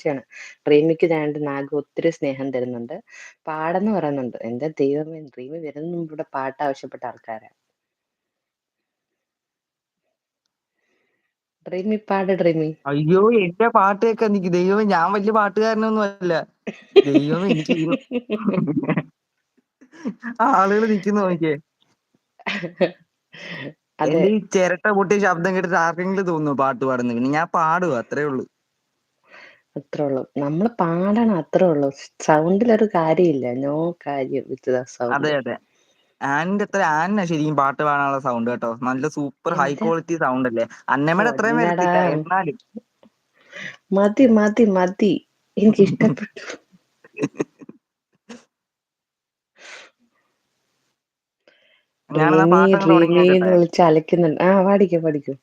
ച്ചാണ്. റീമിക്ക് ദാണ്ട് നാഗ് ഒത്തിരി സ്നേഹം തരുന്നുണ്ട്. പാടെന്ന് പറയുന്നുണ്ട്. എന്റെ ദൈവമേ! റീമി വരുന്നതിന് മുമ്പ് ഇവിടെ പാട്ട് ആവശ്യപ്പെട്ട ആൾക്കാരാ. ഡ്രീമി പാട് ഡ്രീമി. അയ്യോ എന്റെ പാട്ട് കേൾക്കാൻ നിക്ക് ദൈവമേ, ഞാൻ വലിയ പാട്ടുകാരനൊന്നും അല്ല. ദൈവമേ എനിക്ക് ആളുകൾ നിക്കുന്നു നോക്കിയേ. അതെ. എന്റെ ഈ ചിരട്ട പൊട്ടിയ ശബ്ദം കേട്ടിട്ട് ആർക്കെങ്കിലും തോന്നുന്നു പാട്ട് പാടുന്നു? പിന്നെ ഞാൻ പാടുക, അത്രേ ഉള്ളൂ. അത്രേ ഉള്ളൂ. നമ്മള് പാടണം അത്രേ ഉള്ളൂ. സൗണ്ടിലൊരു കാര്യമില്ല. നോ കാര്യം വിത്ത് ദ അതെ സൗണ്ട്. അതെ. ആനിന്റെ അത്ര ആനിനാ ശരിക്കും പാട്ട് പാടാനുള്ള സൗണ്ട് കേട്ടോ. നല്ല സൂപ്പർ ഹൈ എന്റെ ക്വാളിറ്റി സൗണ്ട് അല്ലേ. അന്നമ്മയുടെ അത്രയും പൊന്നടാ. വരത്തില്ല എന്നാലും. മതി മതി മതി. എനിക്കിഷ്ടപ്പെട്ടു. ഞാനെന്നാ ഡ്രീമി പാട്ടങ്ങോട്ട് തുടങ്ങി ഡ്രീമി എന്ന് നോക്കട്ടെ. വിളിച്ച് അലക്കുന്നുണ്ട്. പഠിക്കും പഠിക്കും.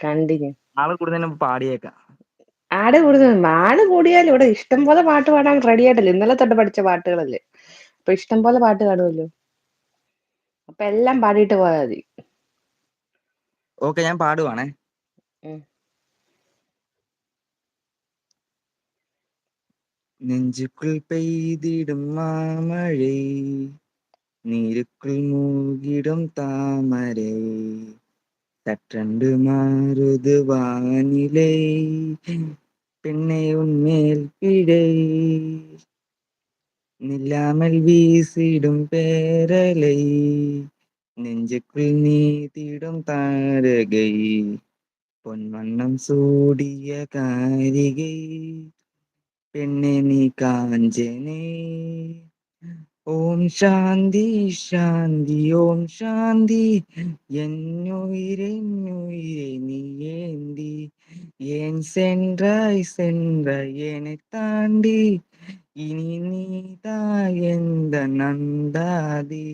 കണ്ടിന്യൂ. ആള് കൂടുതലും പാടിയേക്കാം. ആട് കൂടിയാലും ഇവിടെ ഇഷ്ടം പോലെ പാട്ട് പാടാൻ റെഡി ആയിട്ടല്ലേ. ഇന്നലെ തൊട്ട് പഠിച്ച പാട്ടുകളല്ലേ. അപ്പൊ ഇഷ്ടം പോലെ പാട്ട് കാണുമല്ലോ. അപ്പൊ എല്ലാം പാടിയിട്ട് പോയാൽ മതി. ഓക്കെ, ഞാൻ പാടുവാണേ. ഉം. നെഞ്ചുക്കുൾ പെയ്തിടും മാമഴേ, നീരുക്കുൾ മൂകിടും താമരേ, சற்றென்று மாறுது வானிலை, பெண்ணை உன்மேல் பிழை, நில்லாமல் வீசிடும் பேரலை, நெஞ்சுக்குள் நீதிடும் தாரகை, பொன்வண்ணம் சூடிய காரிகை, பெண்ணே நீ காஞ்சனே. ஓம் சாந்தி சாந்தி ஓம் சாந்தி, என்னுயிரை நீ ஏந்தி, ஏன் சென்றாய் சென்றாய் என்னை தாண்டி, இனி நீதான் எந்த நந்தாதி.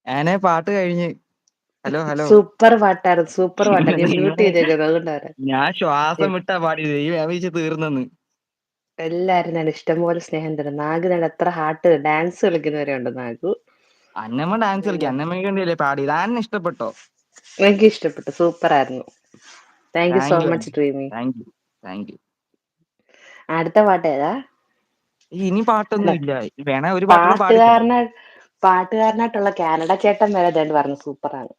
ആനെ പാട്ട് കഴിഞ്ഞ്. Hello hello. സൂപ്പർ പാട്ടായിരുന്നു. സൂപ്പർ പാട്ടാ. ഞാൻ മ്യൂട്ട് ചെയ്തേക്കുന്നത് അതുകൊണ്ടാണ്. ഞാൻ ശ്വാസം വിട്ടാ പാടിയത്. ഈ വ്യാപിച്ച് തീർന്നെന്ന്. എല്ലാരും ഞാൻ ഇഷ്ടംപോലെ സ്നേഹം തരും. നാഗ് ഞാൻ എത്ര ഹാർട്ട് ഡാൻസ് കളിക്കുന്നവരുണ്ട് നാഗു. അന്നമ്മ ഡാൻസ് കളിക്കും. അന്നമ്മയ്ക്ക് വേണ്ടിയല്ലേ പാടിയത്. ആനെ ഇഷ്ടപ്പെട്ടോ? എനിക്ക് ഇഷ്ടപ്പെട്ടു. സൂപ്പർ ആയിരുന്നു. Thank you so thank you much dreamy. Thank you thank you. അടുത്ത പാട്ട് ഏതാ? ഇനി അല്ല, പാട്ടൊന്നും ഇല്ല. വേണേ ഒരു പാട്ടൂടെ പാടിത്തരാം. പാട്ടുകാരനായിട്ടുള്ള കാനഡ ചേട്ടൻ വരെ ഇതേണ്ട് പറഞ്ഞു സൂപ്പറാണ്.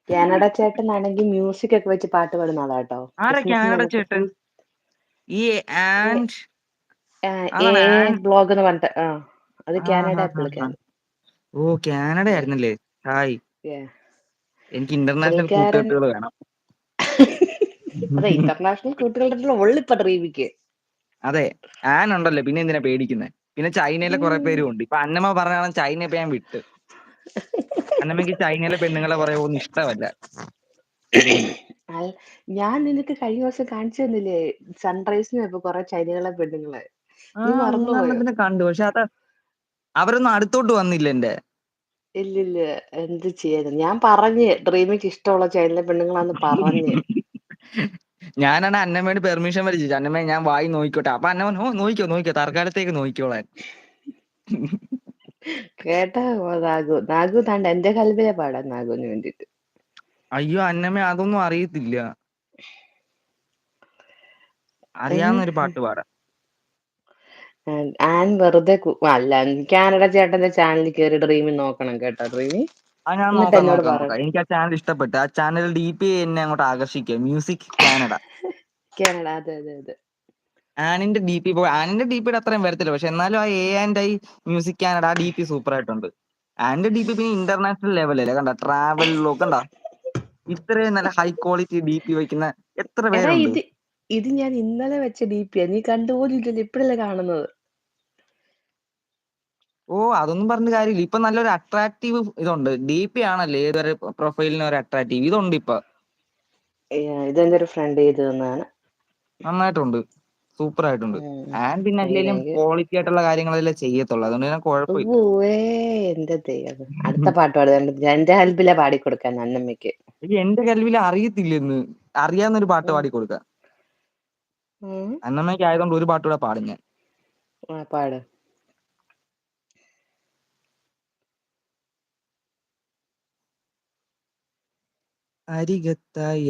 കാനഡ ചേട്ടനാണെങ്കിൽ മ്യൂസിക് ഒക്കെ വെച്ച് പാട്ട് പാടുന്ന ആളാട്ടോ. ആരാ ക്രിസ്മസിന് കാനഡ വന്നിട്ട് ചേട്ടൻ? ഫുൾ ഈ ആൻഡ് എ അതാണ് ആൻ. ബ്ലോഗ് എന്ന് പറഞ്ഞിട്ട് അത് ആ, കാനഡ ആ, ആ, ആ. പുള്ളിക്കാരൻ. ഓ, കാനഡ ആയിരുന്നല്ലേ. ഹായ്. Yeah. എനിക്ക് ഇന്റർനാഷണൽ പുള്ളിക്കാരൻ കൂട്ടുകെട്ടുകൾ വേണം. അതെ, ഇന്റർനാഷണൽ കൂട്ടുകളുടെ ഉള്ളിപ്പ ഡ്രീമിക്ക്. അതെ, ആൻ ഉണ്ടല്ലോ, പിന്നെ എന്തിനാ പേടിക്കുന്നത്? പിന്നെ ചൈനയിലെ കുറെ പേരും ഉണ്ട്. ഇപ്പൊ അന്നമ്മ പറഞ്ഞാൽ ചൈന ഇപ്പൊ ഞാൻ വിട്ട്. അന്നമ്മക്ക് ചൈനയിലെ പെണ്ണുങ്ങളെ പറയുമൊന്നും ഇഷ്ടമല്ല. അതുകൊണ്ട് ഞാൻ നിനക്ക് കഴിഞ്ഞ ദിവസം കാണിച്ചു തന്നില്ലേ സൺറൈസിന് ഇപ്പൊ കൊറേ ചൈനകളെ പെണ്ണുങ്ങളെ. ആ, നീ മറന്നുപോയോ? മൂന്നെണ്ണത്തിന് കണ്ടു. പക്ഷെ അത് അവരൊന്നും അടുത്തോട്ട് വന്നില്ല എന്റെ. ഇല്ലില്ല. എന്ത് ചെയ്യാൻ, ഞാൻ പറഞ്ഞ് ഡ്രീമിക്ക് ഇഷ്ടമുള്ള ചൈനയിലെ പെണ്ണുങ്ങളാന്ന് പറഞ്ഞ്. ഞാനാണ് അന്നമ്മയോട് പെർമിഷൻ വലിച്ചു. അന്നമ്മ ഞാൻ വായി നോക്കിക്കോട്ടെ. അപ്പൊ അന്നമ്മ നോക്കിക്കോ തൽക്കാലത്തേക്ക് നോക്കിക്കോളാൻ. കേട്ടാ നാഗു താണ്ട എന്റെ കൽവിലെ പാടാം നാഗുവിന് വേണ്ടിട്ട്. അയ്യോ അന്നമ്മ അതൊന്നും അറിയത്തില്ല. അറിയാവുന്ന ഒരു പാട്ട് പാടാം. ആൻ വെറുതെ അല്ല, കാനഡ ചേട്ടന്റെ ചാനലിൽ കയറി ഡ്രീമി നോക്കണം കേട്ടോ ഡ്രീമി. ആ, ഞാൻ എന്നിട്ട് നോക്കാം എന്നോട് നോക്കാം നോക്കാം. പറയണം. എനിക്ക് ആ ചാനൽ ഇഷ്ടപ്പെട്ടു. ആ ചാനൽ DP എന്നെ അങ്ങോട്ട് ആകർഷിക്കുക. Music Canada. കാനഡ, അതെ അതെ അതെ. ആനിന്റെ DP അത്രയും വരത്തില്ല. പക്ഷെ എന്നാലും ആ A&I മ്യൂസിക് കാനഡ ആ DP സൂപ്പർ ആയിട്ടുണ്ട്. ആനിന്റെ DP പിന്നെ ഇന്റർനാഷണൽ ലെവലല്ലേ. കണ്ട ട്രാവലിലോ കണ്ട ഇത്രയും നല്ല ഹൈ ക്വാളിറ്റി DP വയ്ക്കുന്ന എത്ര എടാ പേരുണ്ട്? ഇത് ഞാൻ ഇന്നലെ വെച്ച DP നീ കണ്ടുപോലും ഇല്ലല്ലോ, ഇപ്പഴല്ലേ കാണുന്നത്. ഓ, അതൊന്നും പറഞ്ഞ കാര്യമില്ല. ഇപ്പൊ നല്ലൊരു അട്രാക്റ്റീവ് ഇതുണ്ട്. DP ആണല്ലേ ഏതൊരു പ്രൊഫൈലിനും ഒരു അട്രാക്റ്റീവ് ഇതുണ്ട് ഇപ്പൊ. ഇതെന്റെ ഒരു ഫ്രണ്ട് ചെയ്ത് തന്നാണ്. നന്നായിട്ടുണ്ട്. സൂപ്പർ ആയിട്ടുണ്ട്. ആൻഡ് പിന്നെ താങ്ക് യു അല്ലെങ്കിലും താങ്ക് യു. ക്വാളിറ്റി ആയിട്ടുള്ള കാര്യങ്ങളല്ലേ ചെയ്യത്തുള്ളൂ. അതുകൊണ്ട് ഞാൻ കുഴപ്പമില്ല. എന്റെ ദൈവം. അടുത്ത പാട്ട് പാടുക എന്റെ ഹെൽപ്പിലെ പാടിക്കൊടുക്കാൻ അന്നമ്മയ്ക്ക്. എന്റെ കൽവിൽ അറിയത്തില്ലെന്ന്. അറിയാവുന്നൊരു പാട്ട് ഉം. പാടി കൊടുക്കാം. ഉം. അന്നമ്മയ്ക്ക് ആയതുകൊണ്ട് ഒരു പാട്ടുകൂടെ പാടും ഞാൻ. പാട്. അരികത്തായി